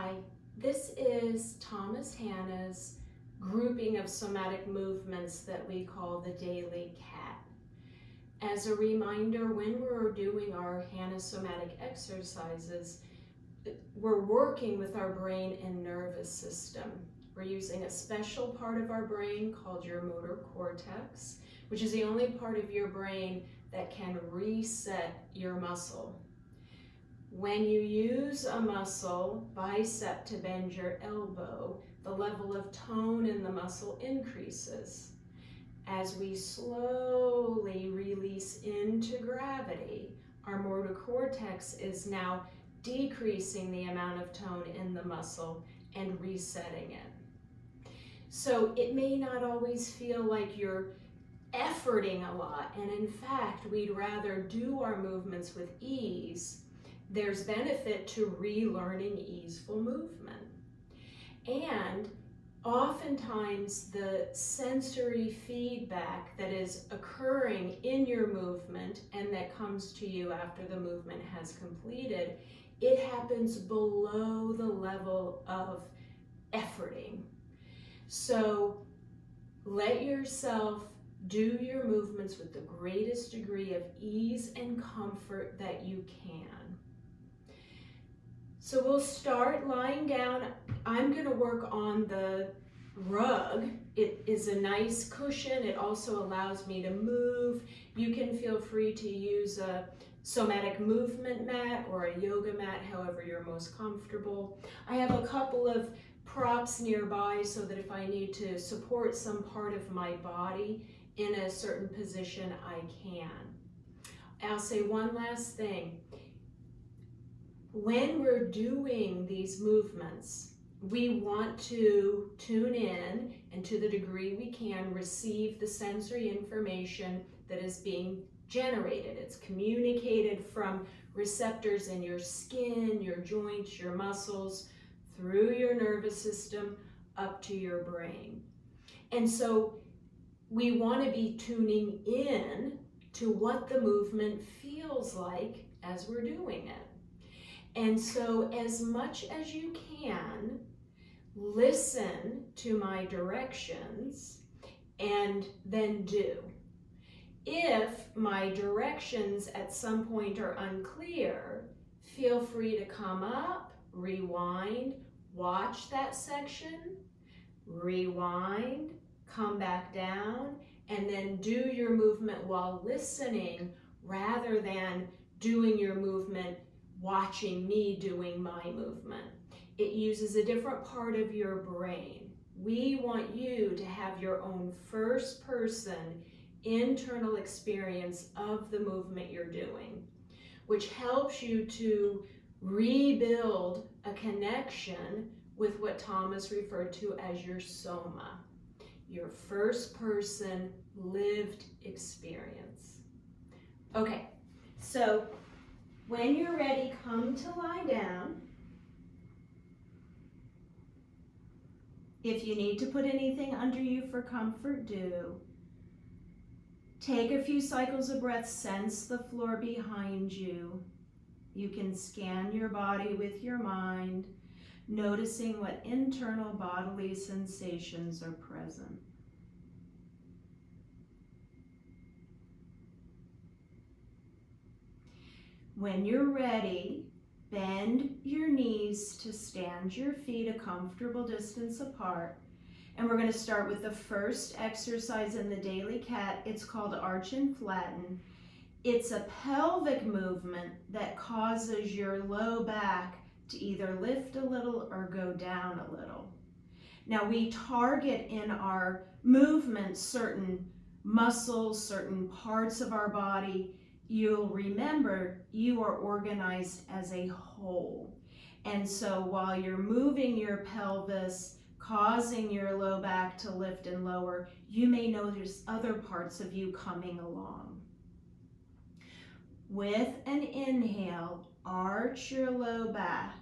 Hi, this is Hanna's grouping of somatic movements that we call the daily cat. As a reminder, when we're doing our Hanna somatic exercises, we're working with our brain and nervous system. We're using a special part of our brain called your motor cortex, which is the only part of your brain that can reset your muscle. When you use a muscle, bicep, to bend your elbow, the level of tone in the muscle increases. As we slowly release into gravity, our motor cortex is now decreasing the amount of tone in the muscle and resetting it. So it may not always feel like you're efforting a lot, and in fact, we'd rather do our movements with ease. There's benefit to relearning easeful movement. And oftentimes the sensory feedback that is occurring in your movement and that comes to you after the movement has completed, it happens below the level of efforting. So let yourself do your movements with the greatest degree of ease and comfort that you can. So we'll start lying down. I'm going to work on the rug. It is a nice cushion. It also allows me to move. You can feel free to use a somatic movement mat or a yoga mat, however you're most comfortable. I have a couple of props nearby so that if I need to support some part of my body in a certain position, I can. I'll say one last thing. When we're doing these movements, we want to tune in and, to the degree we can, receive the sensory information that is being generated. It's communicated from receptors in your skin, your joints, your muscles, through your nervous system, up to your brain. And so we want to be tuning in to what the movement feels like as we're doing it. And so as much as you can, listen to my directions and then do. If my directions at some point are unclear, feel free to come up, rewind, watch that section, rewind, come back down, and then do your movement while listening rather than doing your movement watching me doing my movement. It uses a different part of your brain. We want you to have your own first person internal experience of the movement you're doing, which helps you to rebuild a connection with what Thomas referred to as your soma, your first person lived experience. Okay, so when you're ready, come to lie down. If you need to put anything under you for comfort, do. Take a few cycles of breath, sense the floor behind you. You can scan your body with your mind, noticing what internal bodily sensations are present. When you're ready, bend your knees to stand your feet a comfortable distance apart. And we're going to start with the first exercise in the daily cat. It's called arch and flatten. It's a pelvic movement that causes your low back to either lift a little or go down a little. Now we target in our movements certain muscles, certain parts of our body. You'll remember you are organized as a whole. And so while you're moving your pelvis, causing your low back to lift and lower, you may notice other parts of you coming along. With an inhale, arch your low back.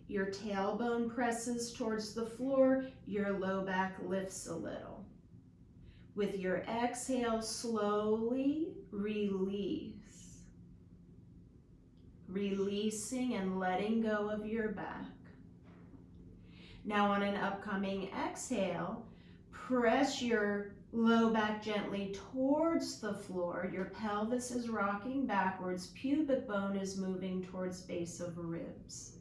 Your tailbone presses towards the floor, your low back lifts a little. With your exhale, slowly release. Releasing and letting go of your back. Now on an upcoming exhale, press your low back gently towards the floor. Your pelvis is rocking backwards. Pubic bone is moving towards base of ribs.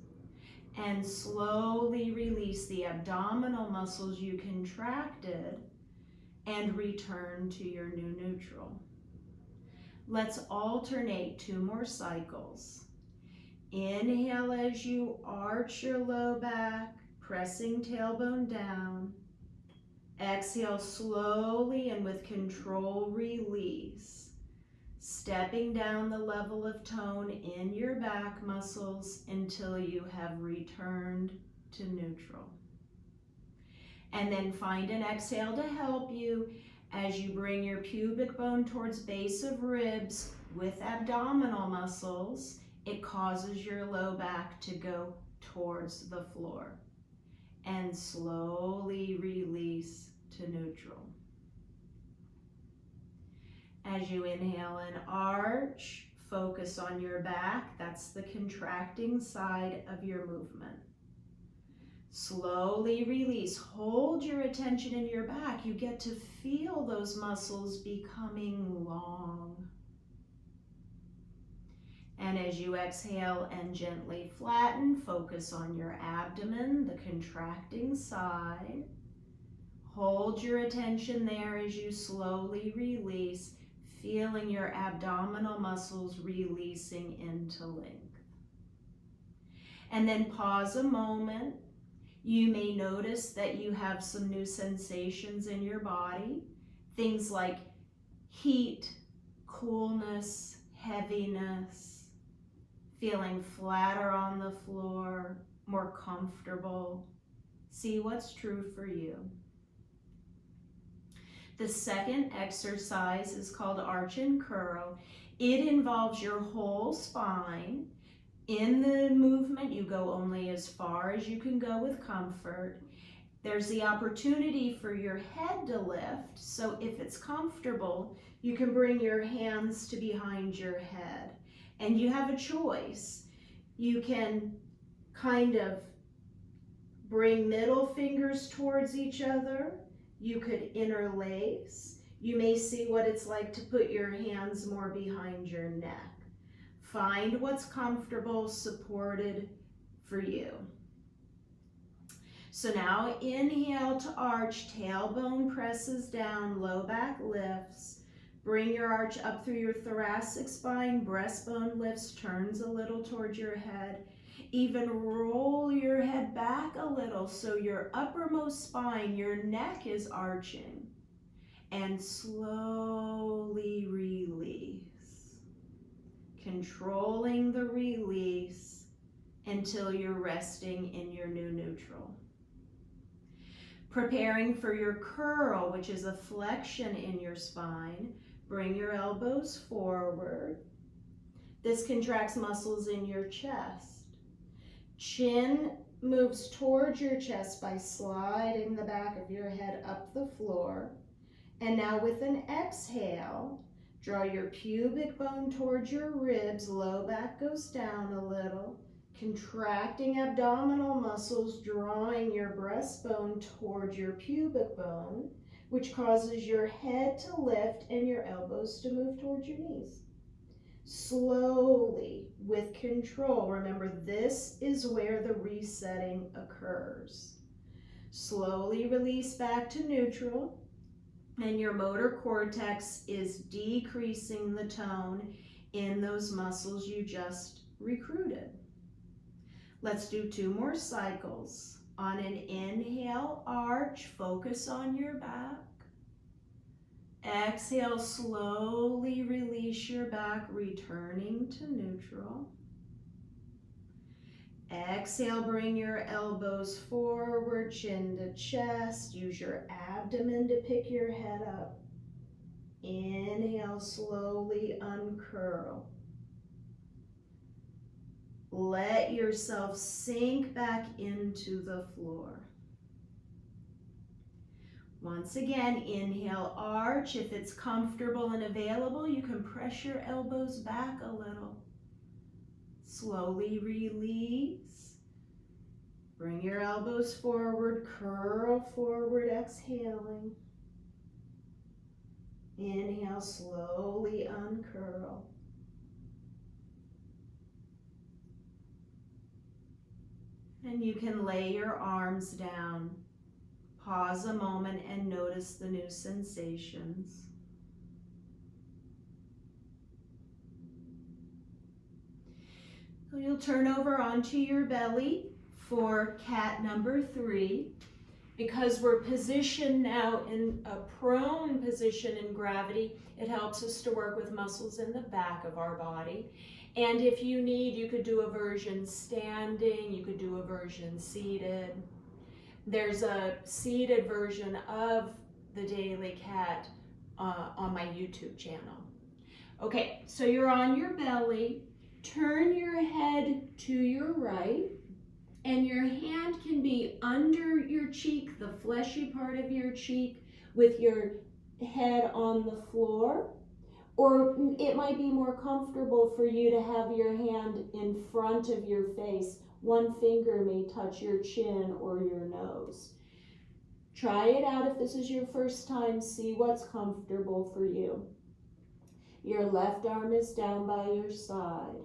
And slowly release the abdominal muscles you contracted and return to your new neutral. Let's alternate 2 more cycles. Inhale as you arch your low back, pressing tailbone down. Exhale slowly and with control release, stepping down the level of tone in your back muscles until you have returned to neutral. And then find an exhale to help you as you bring your pubic bone towards base of ribs with abdominal muscles. It causes your low back to go towards the floor. And slowly release to neutral. As you inhale and arch, focus on your back. That's the contracting side of your movement. Slowly release. Hold your attention in your back. You get to feel those muscles becoming long. And as you exhale and gently flatten, focus on your abdomen, the contracting side. Hold your attention there as you slowly release, feeling your abdominal muscles releasing into length. And then pause a moment. You may notice that you have some new sensations in your body, things like heat, coolness, heaviness, feeling flatter on the floor, more comfortable. See what's true for you. The second exercise is called arch and curl. It involves your whole spine. In the movement, you go only as far as you can go with comfort. There's the opportunity for your head to lift, so if it's comfortable, you can bring your hands to behind your head. And you have a choice. You can kind of bring middle fingers towards each other. You could interlace. You may see what it's like to put your hands more behind your neck. Find what's comfortable, supported for you. So now inhale to arch, tailbone presses down, low back lifts. Bring your arch up through your thoracic spine, breastbone lifts, turns a little toward your head. Even roll your head back a little so your uppermost spine, your neck is arching. And slowly release. Controlling the release until you're resting in your new neutral. Preparing for your curl, which is a flexion in your spine. Bring your elbows forward. This contracts muscles in your chest. Chin moves towards your chest by sliding the back of your head up the floor. And now with an exhale, draw your pubic bone towards your ribs. Low back goes down a little. Contracting abdominal muscles, drawing your breastbone towards your pubic bone, which causes your head to lift and your elbows to move towards your knees. Slowly, with control. Remember, this is where the resetting occurs. Slowly release back to neutral, and your motor cortex is decreasing the tone in those muscles you just recruited. Let's do 2 more cycles. On an inhale, arch, focus on your back. Exhale, slowly release your back, returning to neutral. Exhale, bring your elbows forward, chin to chest. Use your abdomen to pick your head up. Inhale, slowly uncurl. Let yourself sink back into the floor. Once again, inhale, arch. If it's comfortable and available, you can press your elbows back a little. Slowly release. Bring your elbows forward, curl forward, exhaling. Inhale, slowly uncurl. And you can lay your arms down. Pause a moment and notice the new sensations. So you'll turn over onto your belly for cat number 3. Because we're positioned now in a prone position in gravity, it helps us to work with muscles in the back of our body. And if you need, you could do a version standing, you could do a version seated. There's a seated version of the Daily Cat on my YouTube channel. Okay, so you're on your belly. Turn your head to your right. And your hand can be under your cheek, the fleshy part of your cheek, with your head on the floor. Or it might be more comfortable for you to have your hand in front of your face. One finger may touch your chin or your nose. Try it out if this is your first time. See what's comfortable for you. Your left arm is down by your side.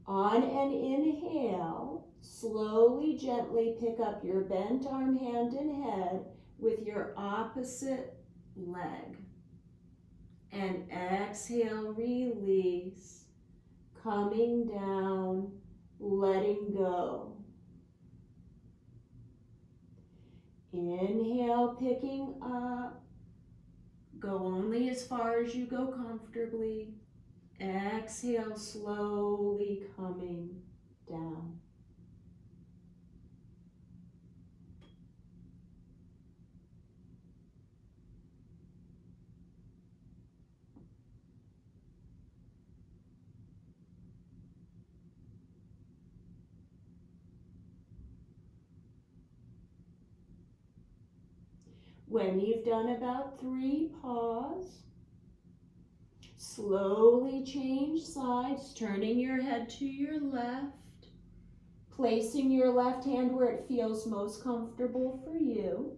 On an inhale, slowly, gently pick up your bent arm, hand, and head with your opposite leg. And exhale, release, coming down, letting go. Inhale, picking up. Go only as far as you go comfortably. Exhale, slowly coming down. When you've done about 3, pause. Slowly change sides, turning your head to your left, placing your left hand where it feels most comfortable for you.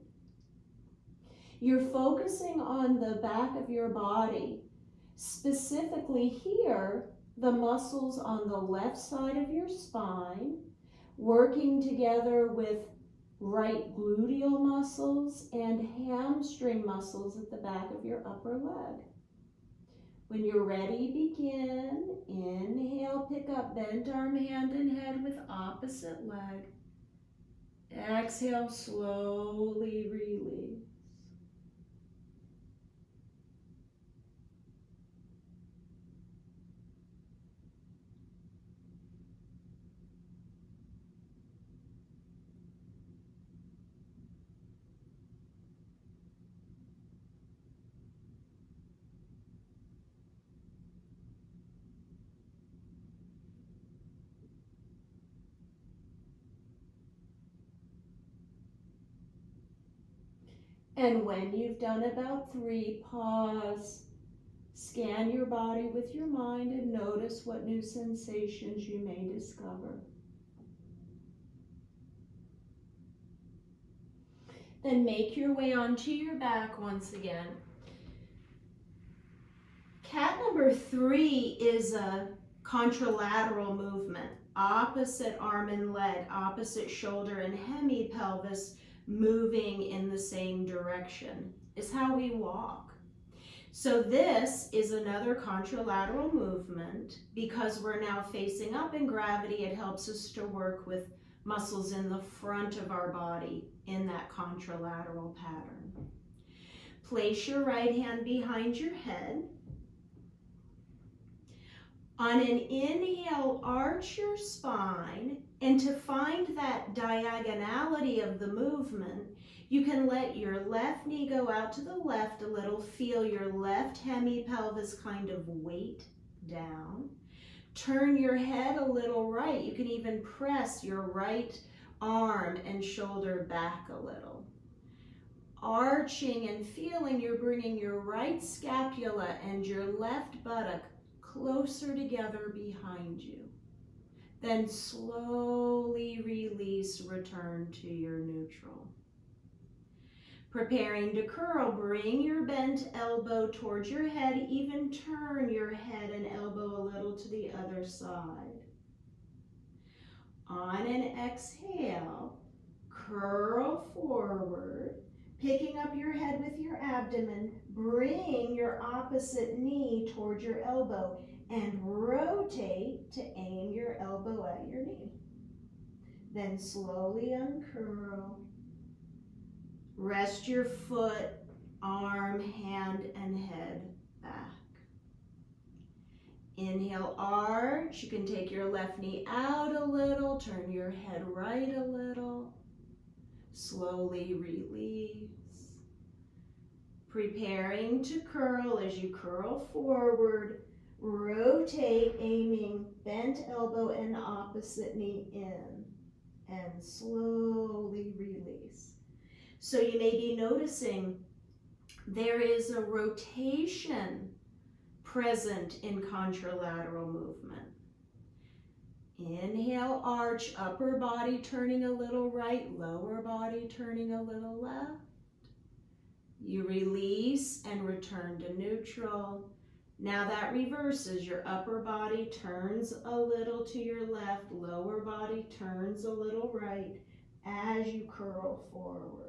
You're focusing on the back of your body, specifically here, the muscles on the left side of your spine, working together with right gluteal muscles and hamstring muscles at the back of your upper leg. When you're ready, begin. Inhale, pick up bent arm, hand, and head with opposite leg. Exhale, slowly release. And when you've done about 3, pause. Scan your body with your mind and notice what new sensations you may discover. Then make your way onto your back once again. Cat number 3 is a contralateral movement. Opposite arm and leg, opposite shoulder and hemipelvis moving in the same direction. It's how we walk. So this is another contralateral movement. Because we're now facing up in gravity, it helps us to work with muscles in the front of our body in that contralateral pattern. Place your right hand behind your head. On an inhale, arch your spine, and to find that diagonality of the movement, you can let your left knee go out to the left a little, feel your left hemipelvis kind of weight down. Turn your head a little right. You can even press your right arm and shoulder back a little. Arching and feeling you're bringing your right scapula and your left buttock closer together behind you. Then slowly release, release, return to your neutral. Preparing to curl, bring your bent elbow towards your head, even turn your head and elbow a little to the other side. On an exhale, curl forward, picking up your head with your abdomen, bring your opposite knee towards your elbow and rotate to aim your elbow at your knee. Then slowly uncurl. Rest your foot, arm, hand, and head back. Inhale, arch. You can take your left knee out a little, turn your head right a little. Slowly release. Preparing to curl. As you curl forward, rotate, aiming bent elbow and opposite knee in, and slowly release. So you may be noticing there is a rotation present in contralateral movement. Inhale, arch, upper body turning a little right, lower body turning a little left. You release and return to neutral. Now that reverses. Your upper body turns a little to your left, lower body turns a little right as you curl forward.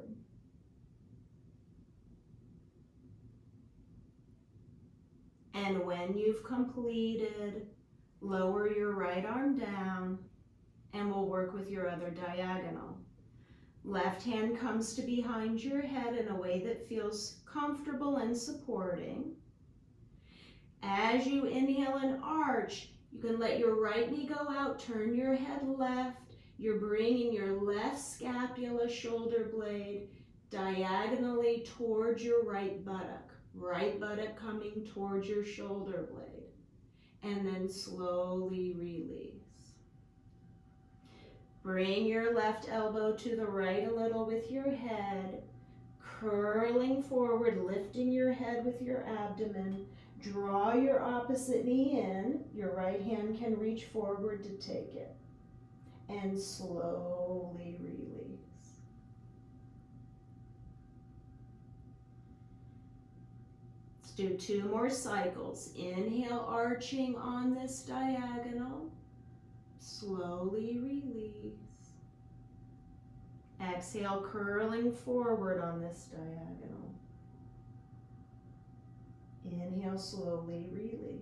And when you've completed, lower your right arm down and we'll work with your other diagonal. Left hand comes to behind your head in a way that feels comfortable and supporting. As you inhale and arch, you can let your right knee go out, turn your head left. You're bringing your left scapula, shoulder blade, diagonally towards your right buttock. Right buttock coming towards your shoulder blade. And then slowly release. Bring your left elbow to the right a little with your head. Curling forward, lifting your head with your abdomen. Draw your opposite knee in. Your right hand can reach forward to take it. And slowly release. Let's do 2 more cycles. Inhale, arching on this diagonal. Slowly release. Exhale, curling forward on this diagonal. Inhale, slowly release.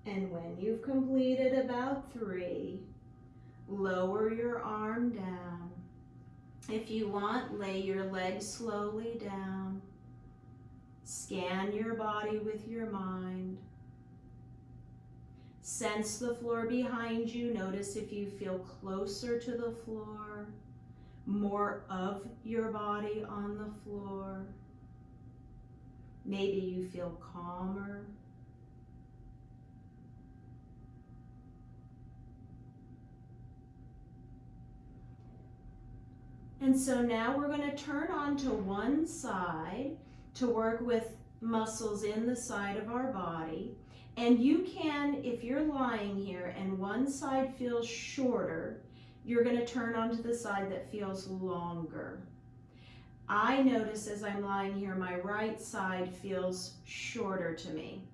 And when you've completed about 3, lower your arm down. If you want, lay your legs slowly down. Scan your body with your mind. Sense the floor behind you. Notice if you feel closer to the floor, more of your body on the floor. Maybe you feel calmer. And so now we're going to turn on to one side to work with muscles in the side of our body. And you can, if you're lying here and one side feels shorter, you're going to turn onto the side that feels longer. I notice as I'm lying here, my right side feels shorter to me.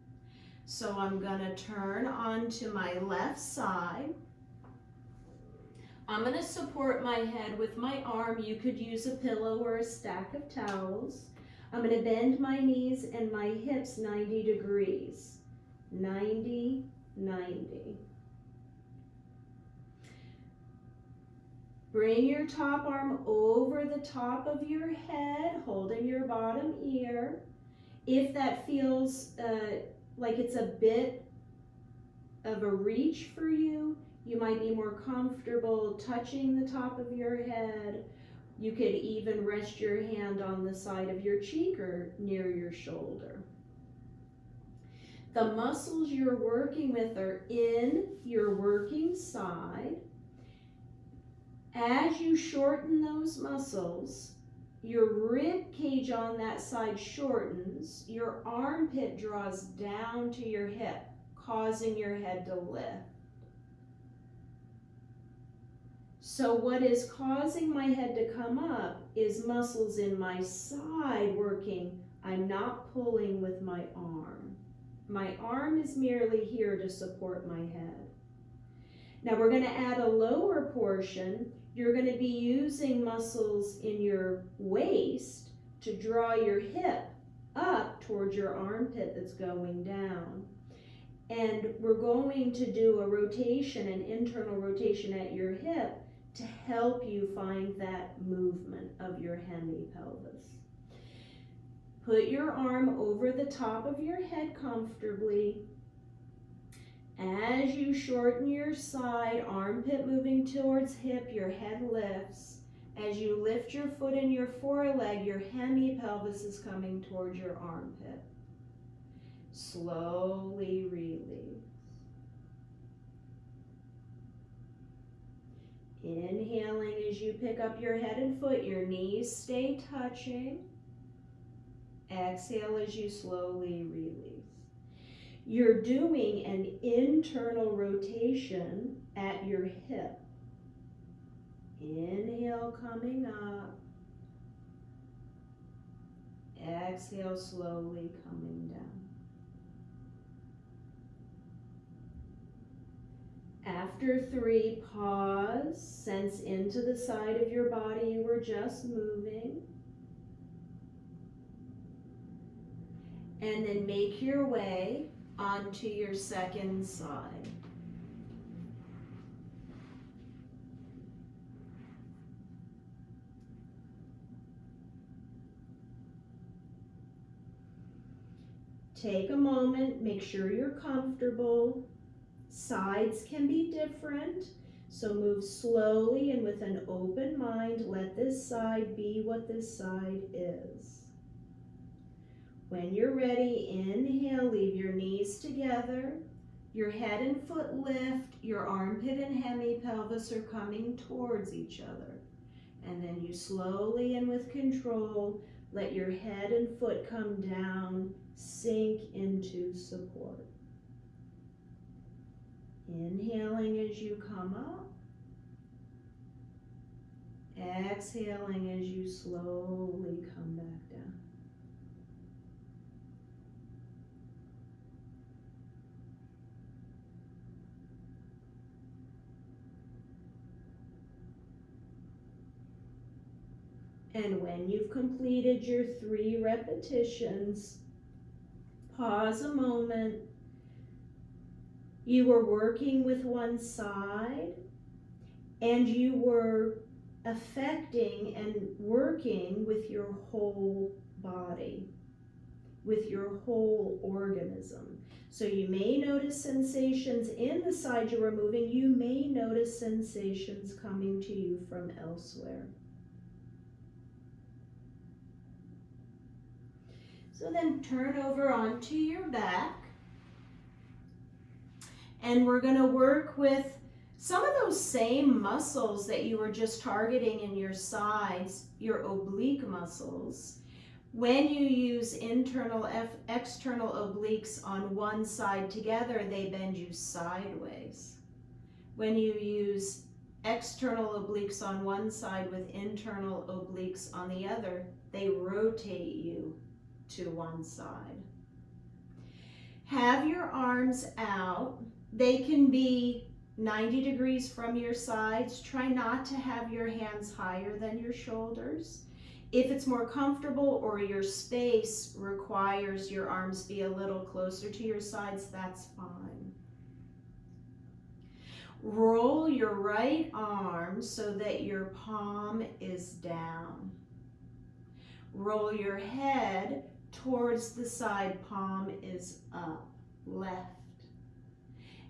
So I'm going to turn onto my left side. I'm going to support my head with my arm. You could use a pillow or a stack of towels. I'm going to bend my knees and my hips 90 degrees. 90, 90. Bring your top arm over the top of your head, holding your bottom ear. If that feels like it's a bit of a reach for you, you might be more comfortable touching the top of your head. You could even rest your hand on the side of your cheek or near your shoulder. The muscles you're working with are in your working side. As you shorten those muscles, your rib cage on that side shortens, your armpit draws down to your hip, causing your head to lift. So what is causing my head to come up is muscles in my side working. I'm not pulling with my arm. My arm is merely here to support my head. Now we're going to add a lower portion. You're going to be using muscles in your waist to draw your hip up towards your armpit that's going down. And we're going to do a rotation, an internal rotation at your hip to help you find that movement of your hemipelvis. Put your arm over the top of your head comfortably. As you shorten your side, armpit moving towards hip, your head lifts. As you lift your foot and your foreleg, your hemipelvis is coming towards your armpit. Slowly release. Inhaling as you pick up your head and foot, your knees stay touching. Exhale as you slowly release. You're doing an internal rotation at your hip. Inhale coming up. Exhale slowly coming down. After 3, pause, sense into the side of your body you were just moving. And then make your way onto your second side. Take a moment, make sure you're comfortable. Sides can be different, so move slowly and with an open mind. Let this side be what this side is. When you're ready, inhale, leave your knees together. Your head and foot lift, your armpit and hemipelvis are coming towards each other. And then you slowly and with control, let your head and foot come down, sink into support. Inhaling as you come up. Exhaling as you slowly come back down. And when you've completed your 3 repetitions, pause a moment. You were working with one side, and you were affecting and working with your whole body, with your whole organism. So you may notice sensations in the side you were moving. You may notice sensations coming to you from elsewhere. So then turn over onto your back. And we're going to work with some of those same muscles that you were just targeting in your sides, your oblique muscles. When you use internal, external obliques on one side together, they bend you sideways. When you use external obliques on one side with internal obliques on the other, they rotate you to one side. Have your arms out. They can be 90 degrees from your sides. Try not to have your hands higher than your shoulders. If it's more comfortable or your space requires your arms be a little closer to your sides, that's fine. Roll your right arm so that your palm is down. Roll your head towards the side, palm is up, left.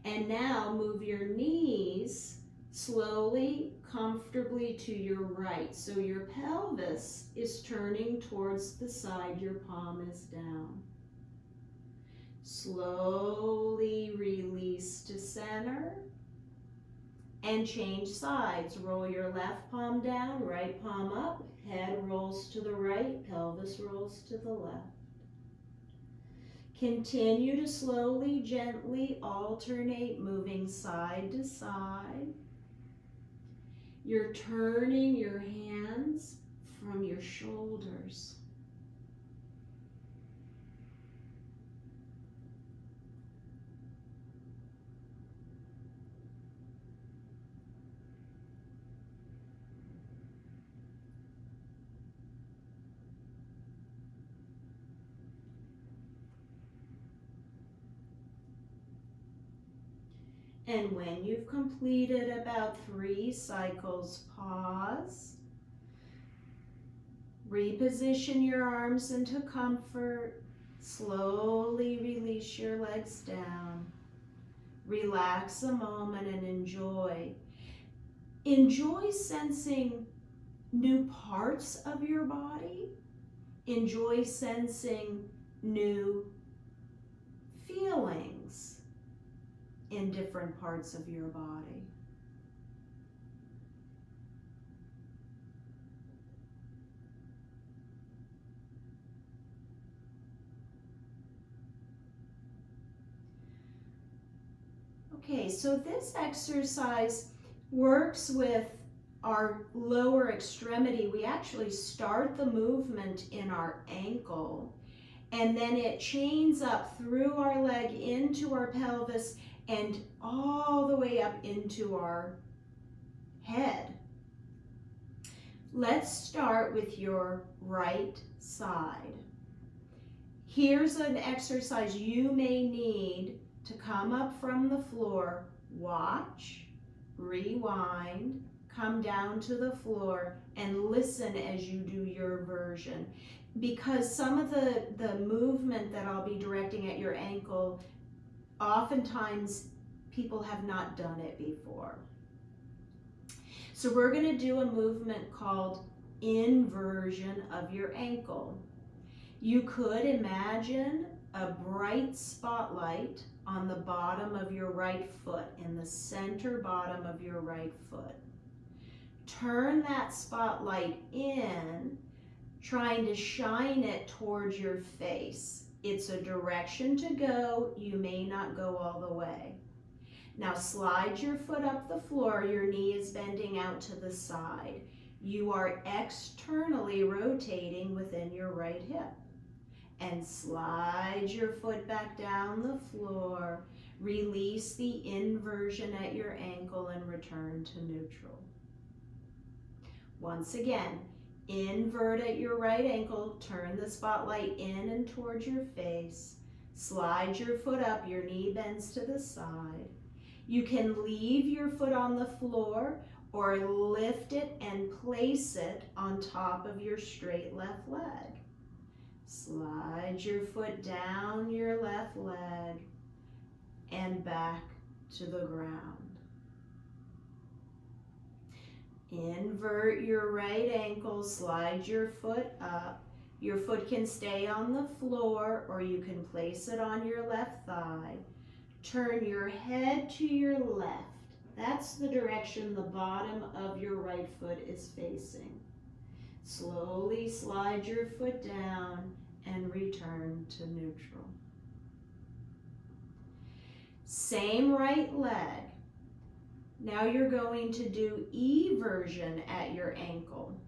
And now move your knees slowly, comfortably to your right. So your pelvis is turning towards the side, your palm is down. Slowly release to center and change sides. Roll your left palm down, right palm up, head rolls to the right, pelvis rolls to the left. Continue to slowly, gently alternate, moving side to side. You're turning your hands from your shoulders. And when you've completed about 3 cycles, pause. Reposition your arms into comfort. Slowly release your legs down. Relax a moment and enjoy. Enjoy sensing new parts of your body. Enjoy sensing new feelings in different parts of your body. Okay, so this exercise works with our lower extremity. We actually start the movement in our ankle, and then it chains up through our leg into our pelvis and all the way up into our head. Let's start with your right side. Here's an exercise you may need to come up from the floor, watch, rewind, come down to the floor, and listen as you do your version. Because some of the movement that I'll be directing at your ankle, oftentimes people have not done it before. So we're going to do a movement called inversion of your ankle. You could imagine a bright spotlight on the bottom of your right foot, in the center bottom of your right foot. Turn that spotlight in, trying to shine it towards your face. It's a direction to go. You may not go all the way. Now slide your foot up the floor. Your knee is bending out to the side. You are externally rotating within your right hip. And slide your foot back down the floor. Release the inversion at your ankle and return to neutral. Once again, invert at your right ankle, turn the spotlight in and towards your face. Slide your foot up, your knee bends to the side. You can leave your foot on the floor or lift it and place it on top of your straight left leg. Slide your foot down your left leg and back to the ground. Invert your right ankle, slide your foot up. Your foot can stay on the floor or you can place it on your left thigh. Turn your head to your left. That's the direction the bottom of your right foot is facing. Slowly slide your foot down and return to neutral. Same right leg. Now you're going to do eversion at your ankle.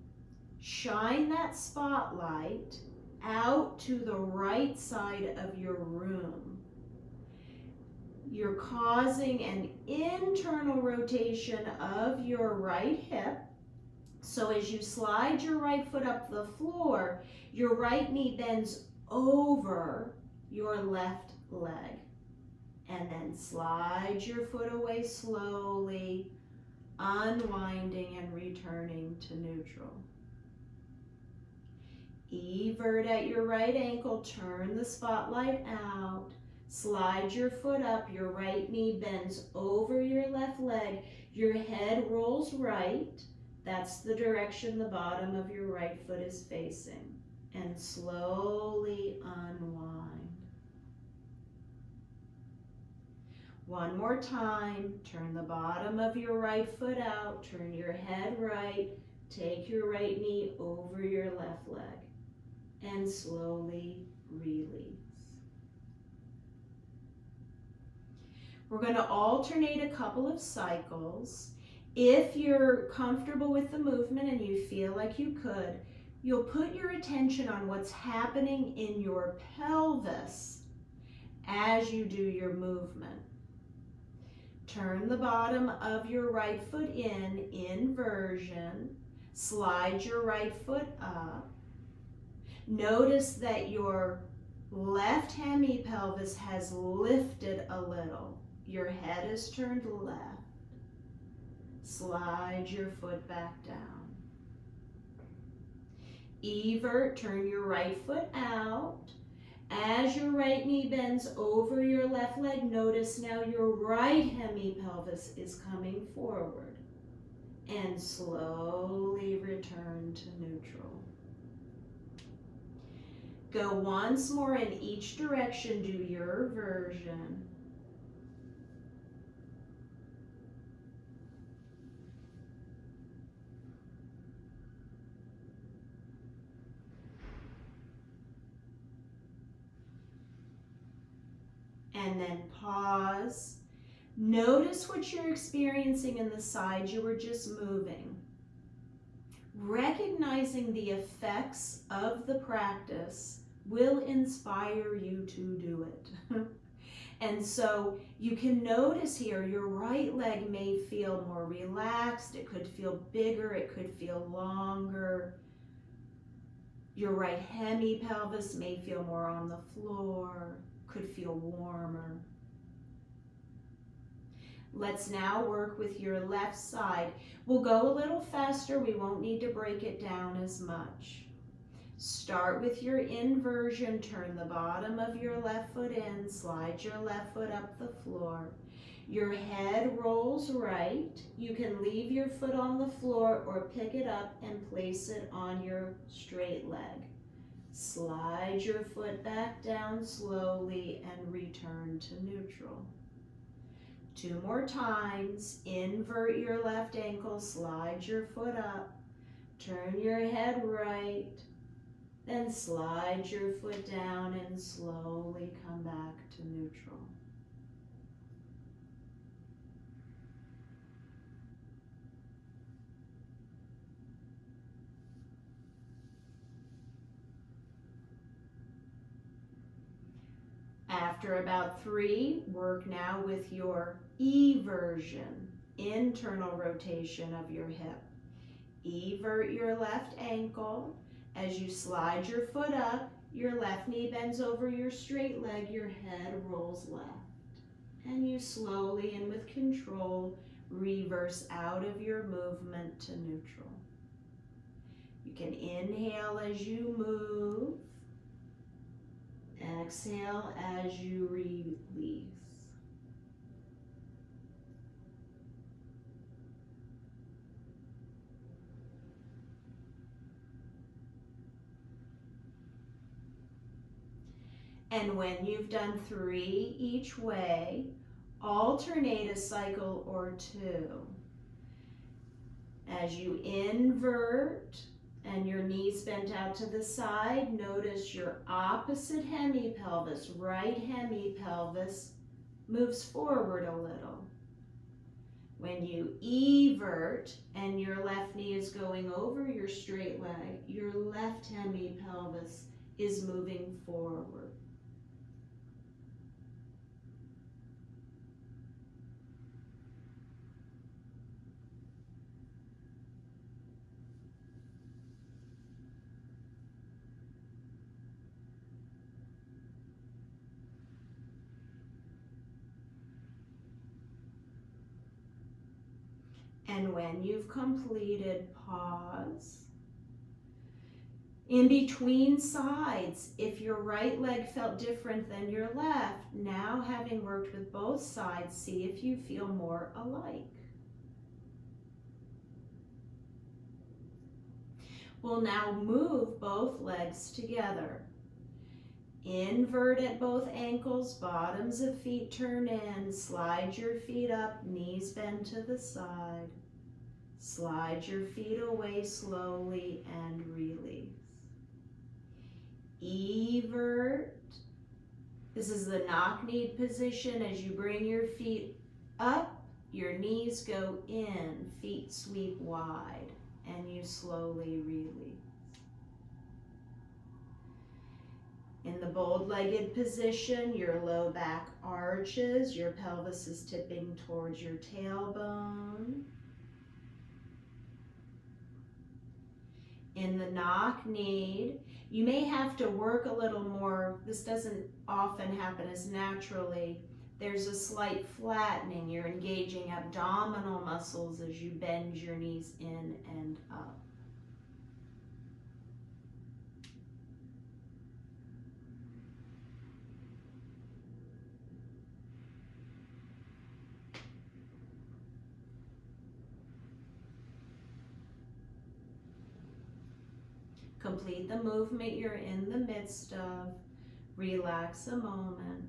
Shine that spotlight out to the right side of your room. You're causing an internal rotation of your right hip. So as you slide your right foot up the floor, your right knee bends over your left leg. And then slide your foot away slowly, unwinding and returning to neutral. Evert at your right ankle, turn the spotlight out, slide your foot up, your right knee bends over your left leg, your head rolls right. That's the direction the bottom of your right foot is facing. And slowly unwind. One more time. Turn the bottom of your right foot out. Turn your head right. Take your right knee over your left leg. And slowly release. We're going to alternate a couple of cycles. If you're comfortable with the movement and you feel like you could, you'll put your attention on what's happening in your pelvis as you do your movement. Turn the bottom of your right foot in, inversion. Slide your right foot up. Notice that your left hemipelvis has lifted a little. Your head is turned left. Slide your foot back down. Evert, turn your right foot out. As your right knee bends over your left leg, notice now your right hemipelvis is coming forward. And slowly return to neutral. Go once more in each direction, do your version. And then pause. Notice what you're experiencing in the side you were just moving. Recognizing the effects of the practice will inspire you to do it. And so you can notice here your right leg may feel more relaxed, it could feel bigger, it could feel longer. Your right hemipelvis may feel more on the floor, could feel warmer. Let's now work with your left side. We'll go a little faster, we won't need to break it down as much. Start with your inversion, turn the bottom of your left foot in, slide your left foot up the floor. Your head rolls right. You can leave your foot on the floor or pick it up and place it on your straight leg. Slide your foot back down slowly and return to neutral. 2 more times. Invert your left ankle, slide your foot up, turn your head right, then slide your foot down and slowly come back to neutral. After about 3, work now with your eversion, internal rotation of your hip. Evert your left ankle. As you slide your foot up, your left knee bends over your straight leg, your head rolls left. And you slowly and with control reverse out of your movement to neutral. You can inhale as you move. Exhale as you release. And when you've done 3 each way, alternate a cycle or 2. As you invert and your knees bent out to the side, notice your opposite hemipelvis, right hemipelvis, moves forward a little. When you evert and your left knee is going over your straight leg, your left hemipelvis is moving forward. And when you've completed, pause. In between sides, if your right leg felt different than your left, now having worked with both sides, see if you feel more alike. We'll now move both legs together. Invert at both ankles, bottoms of feet turn in, slide your feet up, knees bend to the side. Slide your feet away slowly and release. Evert. This is the knock-kneed position. As you bring your feet up, your knees go in, feet sweep wide, and you slowly release. In the bold-legged position, your low back arches, your pelvis is tipping towards your tailbone. In the knock-kneed, you may have to work a little more. This doesn't often happen as naturally. There's a slight flattening. You're engaging abdominal muscles as you bend your knees in and up. Complete the movement you're in the midst of. Relax a moment.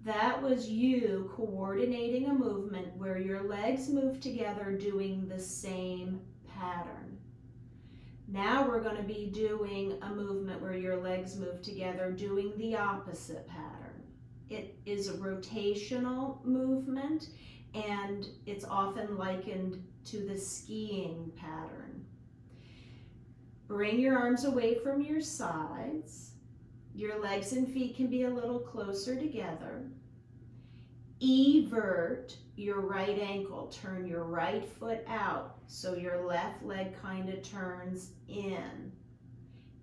That was you coordinating a movement where your legs move together doing the same pattern. Now we're going to be doing a movement where your legs move together doing the opposite pattern. It is a rotational movement, and it's often likened to the skiing pattern. Bring your arms away from your sides. Your legs and feet can be a little closer together. Evert your right ankle. Turn your right foot out so your left leg kind of turns in.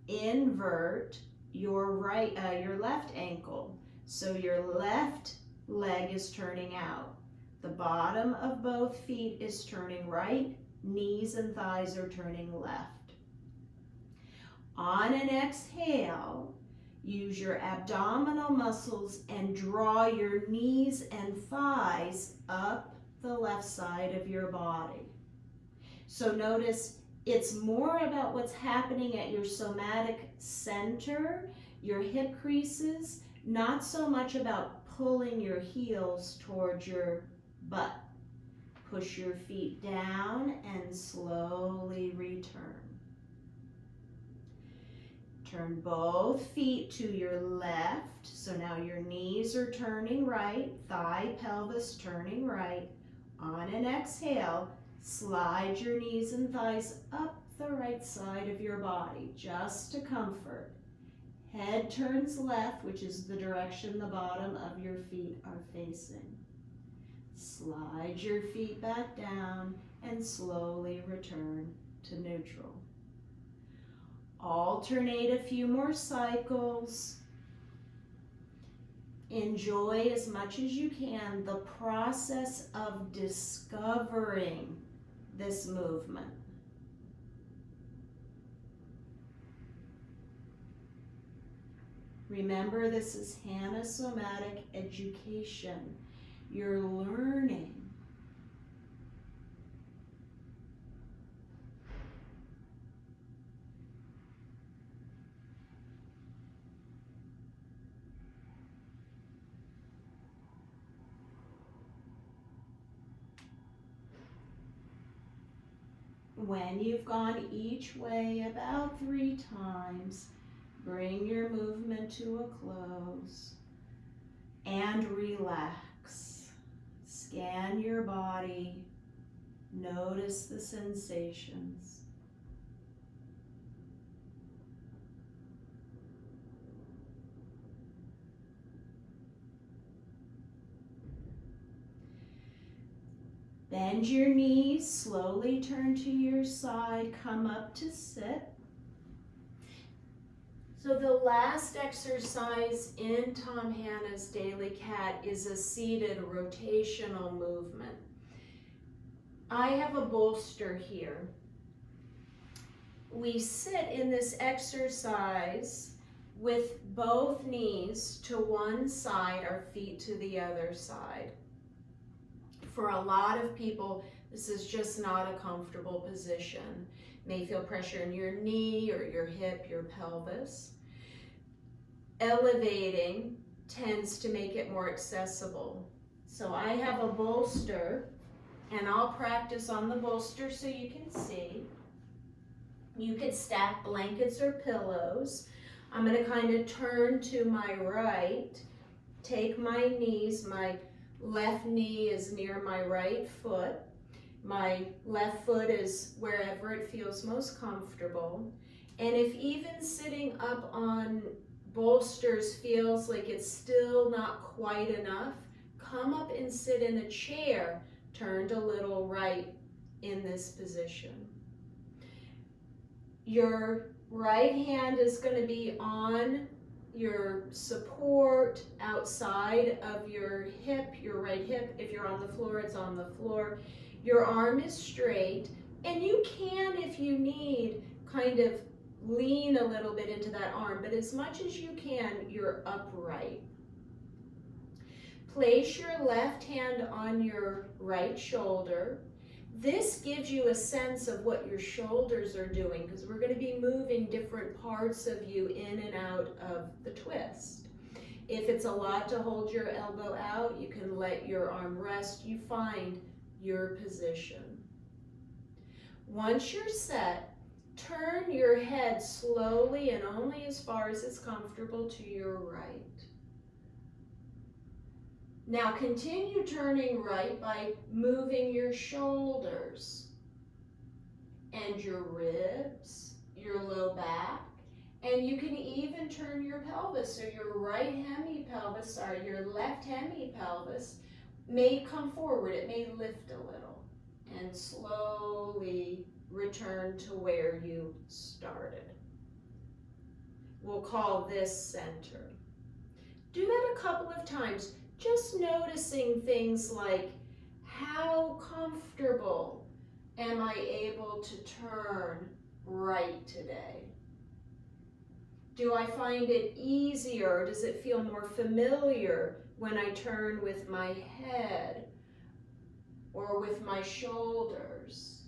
Invert your left ankle so your left leg is turning out. The bottom of both feet is turning right. Knees and thighs are turning left. On an exhale, use your abdominal muscles and draw your knees and thighs up the left side of your body. So notice it's more about what's happening at your somatic center, your hip creases, not so much about pulling your heels towards your butt. Push your feet down and slowly return. Turn both feet to your left. So now your knees are turning right, thigh, pelvis turning right. On an exhale, slide your knees and thighs up the right side of your body, just to comfort. Head turns left, which is the direction the bottom of your feet are facing. Slide your feet back down and slowly return to neutral. Alternate a few more cycles. Enjoy as much as you can the process of discovering this movement. Remember, this is Hanna Somatic Education. You're learning. When you've gone each way about 3 times, bring your movement to a close and relax. Scan your body. Notice the sensations. Bend your knees, slowly turn to your side, come up to sit. So the last exercise in Tom Hanna's Daily Cat is a seated rotational movement. I have a bolster here. We sit in this exercise with both knees to one side, our feet to the other side. For a lot of people, This is just not a comfortable position. May feel pressure in your knee or your hip, your pelvis. Elevating tends to make it more accessible. So I have a bolster, and I'll practice on the bolster so you can see. You could stack blankets or pillows. I'm going to kind of turn to my right, take my knees, my left knee is near my right foot. My left foot is wherever it feels most comfortable. And if even sitting up on bolsters feels like it's still not quite enough, come up and sit in a chair turned a little right in this position. Your right hand is going to be on your support outside of your hip, your right hip. If you're on the floor, it's on the floor. Your arm is straight, and you can, if you need, kind of lean a little bit into that arm, but as much as you can, you're upright. Place your left hand on your right shoulder. This gives you a sense of what your shoulders are doing, because we're going to be moving different parts of you in and out of the twist. If it's a lot to hold your elbow out, you can let your arm rest. You find your position. Once you're set, turn your head slowly and only as far as it's comfortable to your right. Now continue turning right by moving your shoulders and your ribs, your low back, and you can even turn your pelvis. So your your left hemipelvis may come forward, it may lift a little, and slowly return to where you started. We'll call this center. Do that a couple of times, just noticing things like, how comfortable am I able to turn right today? Do I find it easier, or does it feel more familiar when I turn with my head or with my shoulders?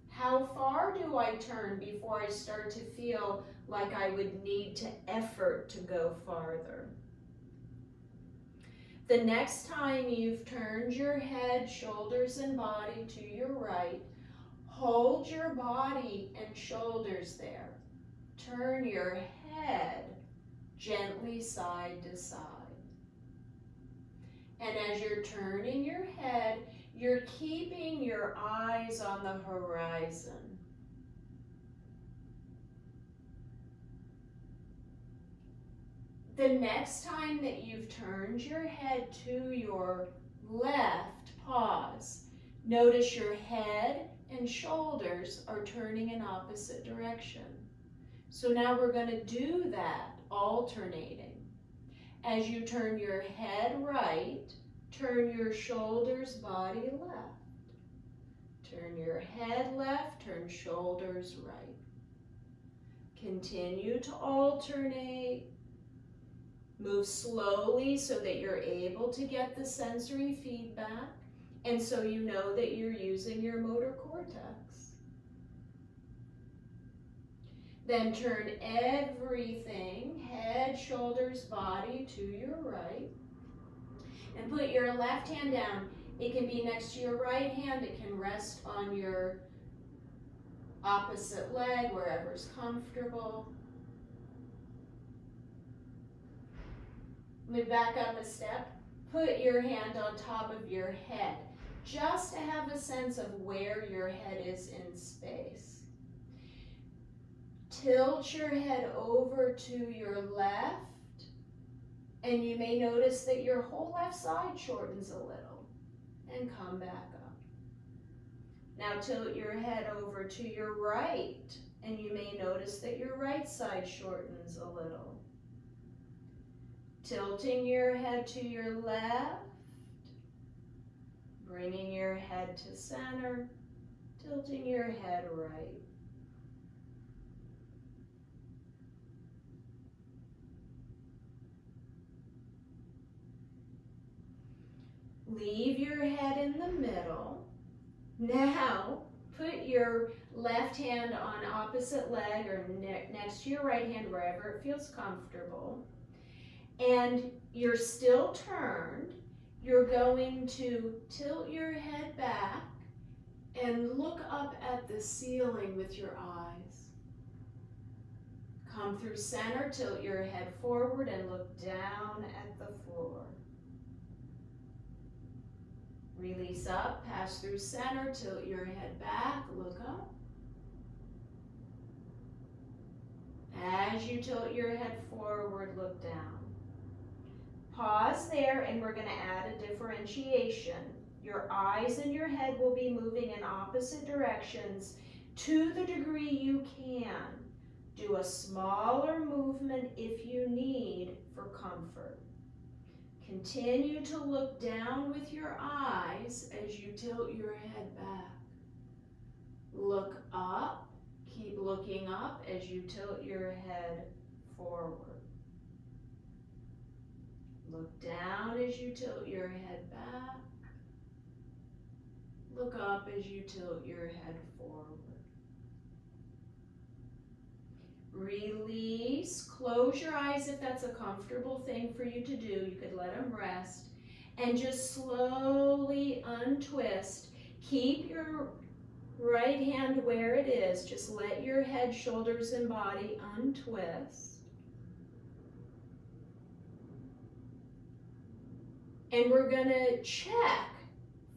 How far do I turn before I start to feel like I would need to effort to go farther? The next time you've turned your head, shoulders, and body to your right, hold your body and shoulders there. Turn your head gently side to side. And as you're turning your head, you're keeping your eyes on the horizon. The next time that you've turned your head to your left, pause. Notice your head and shoulders are turning in opposite direction. So now we're going to do that, alternating. As you turn your head right, turn your shoulders, body left. Turn your head left, turn shoulders right. Continue to alternate. Move slowly so that you're able to get the sensory feedback, and so you know that you're using your motor cortex. Then turn everything, head, shoulders, body, to your right. And put your left hand down. It can be next to your right hand. It can rest on your opposite leg, wherever's comfortable. Move back up a step. Put your hand on top of your head, just to have a sense of where your head is in space. Tilt your head over to your left, and you may notice that your whole left side shortens a little, and come back up. Now tilt your head over to your right, and you may notice that your right side shortens a little. Tilting your head to your left, bringing your head to center, tilting your head right. Leave your head in the middle. Now, put your left hand on opposite leg or next to your right hand, wherever it feels comfortable. And you're still turned. You're going to tilt your head back and look up at the ceiling with your eyes. Come through center, tilt your head forward and look down at the floor. Release up, pass through center, tilt your head back, look up. As you tilt your head forward, look down. Pause there, and we're going to add a differentiation. Your eyes and your head will be moving in opposite directions to the degree you can. Do a smaller movement if you need for comfort. Continue to look down with your eyes as you tilt your head back. Look up, keep looking up as you tilt your head forward. Look down as you tilt your head back. Look up as you tilt your head forward. Release. Close your eyes if that's a comfortable thing for you to do. You could let them rest. And just slowly untwist. Keep your right hand where it is. Just let your head, shoulders, and body untwist. And we're going to check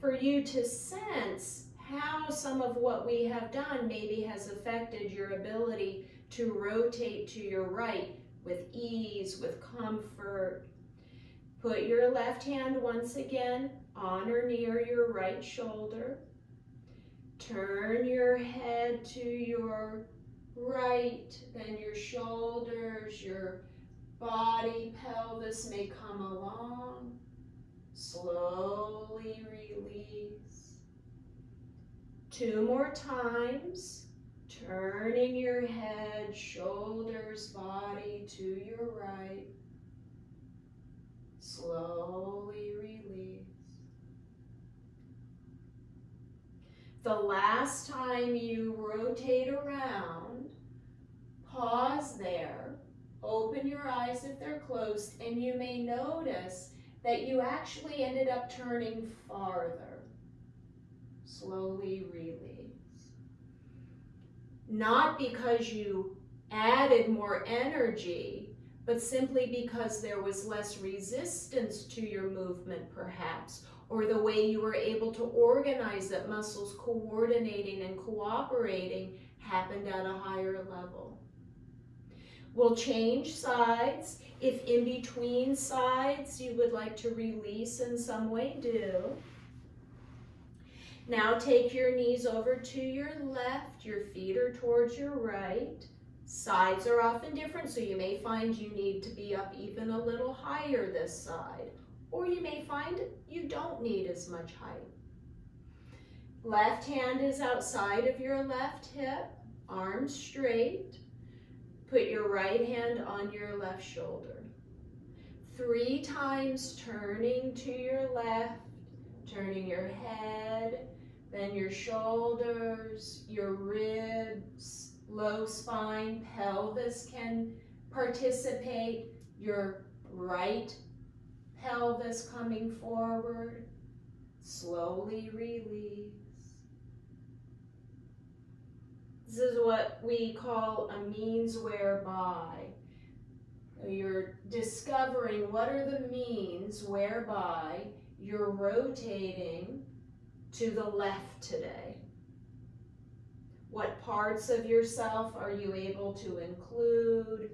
for you to sense how some of what we have done maybe has affected your ability to rotate to your right with ease, with comfort. Put your left hand once again on or near your right shoulder. Turn your head to your right, then your shoulders, your body, pelvis may come along. Slowly release. 2 more times. Turning your head, shoulders, body to your right. Slowly release. The last time you rotate around, pause there. Open your eyes if they're closed, and you may notice that you actually ended up turning farther. Slowly release. Not because you added more energy, but simply because there was less resistance to your movement perhaps, or the way you were able to organize that muscles coordinating and cooperating happened at a higher level. We'll change sides. If in between sides you would like to release in some way, do. Now take your knees over to your left, your feet are towards your right. Sides are often different, so you may find you need to be up even a little higher this side, or you may find you don't need as much height. Left hand is outside of your left hip, arms straight. Put your right hand on your left shoulder. 3 times turning to your left, turning your head, then your shoulders, your ribs, low spine, pelvis can participate, your right pelvis coming forward. Slowly release. This is what we call a means whereby. You're discovering what are the means whereby you're rotating to the left today. What parts of yourself are you able to include?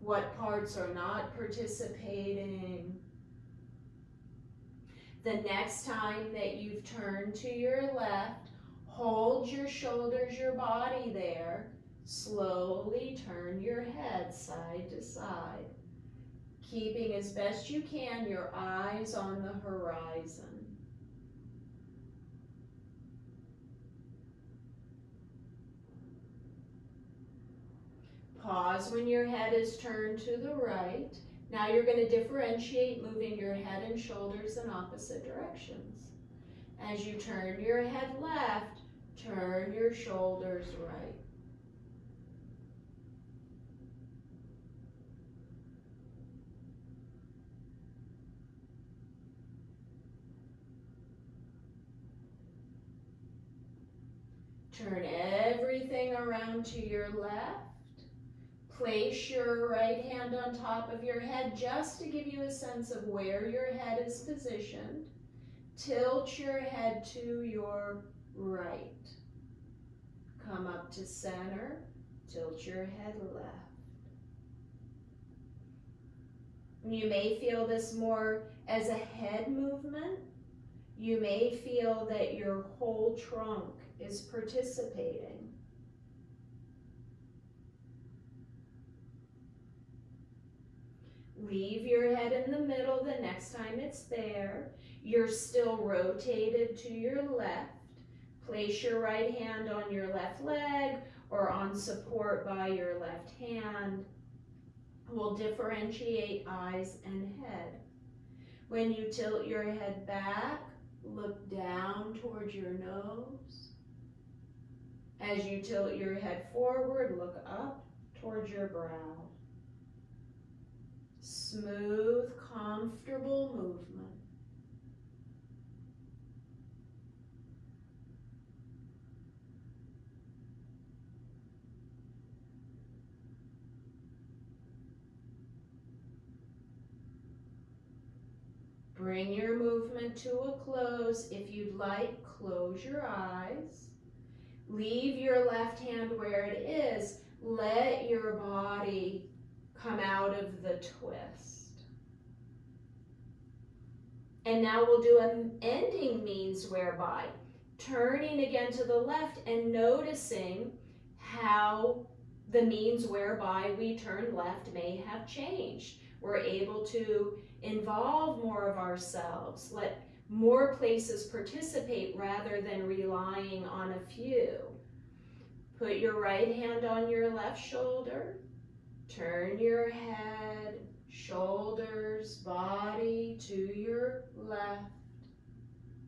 What parts are not participating? The next time that you've turned to your left, hold your shoulders, your body there. Slowly turn your head side to side, keeping as best you can your eyes on the horizon. Pause when your head is turned to the right. Now you're going to differentiate, moving your head and shoulders in opposite directions. As you turn your head left, turn your shoulders right. Turn everything around to your left. Place your right hand on top of your head just to give you a sense of where your head is positioned. Tilt your head to your right. Come up to center. Tilt your head left. You may feel this more as a head movement. You may feel that your whole trunk is participating. Leave your head in the middle the next time it's there. You're still rotated to your left. Place your right hand on your left leg or on support by your left hand. We'll differentiate eyes and head. When you tilt your head back, look down towards your nose. As you tilt your head forward, look up towards your brow. Smooth, comfortable movement. Bring your movement to a close. If you'd like, close your eyes. Leave your left hand where it is. Let your body come out of the twist. And now we'll do an ending means whereby, turning again to the left and noticing how the means whereby we turn left may have changed. We're able to involve more of ourselves, let more places participate rather than relying on a few. Put your right hand on your left shoulder. Turn your head, shoulders, body to your left,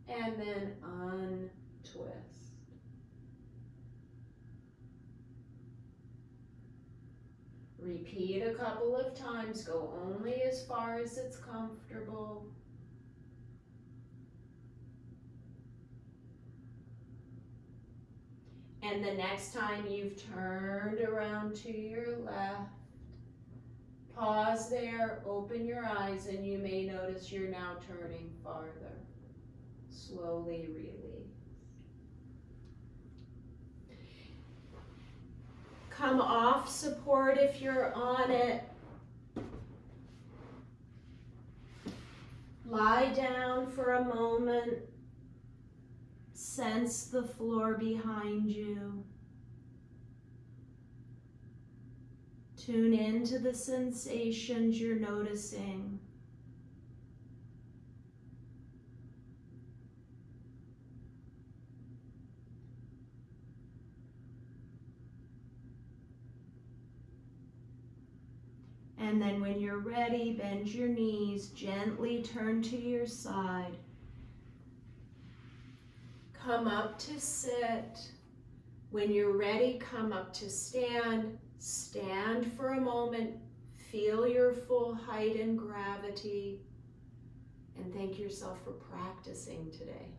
and then untwist. Repeat a couple of times. Go only as far as it's comfortable. And the next time you've turned around to your left, pause there, open your eyes, and you may notice you're now turning farther. Slowly release. Come off support if you're on it. Lie down for a moment. Sense the floor behind you. Tune into the sensations you're noticing. And then when you're ready, bend your knees, gently turn to your side. Come up to sit. When you're ready, come up to stand. Stand for a moment. Feel your full height and gravity. And thank yourself for practicing today.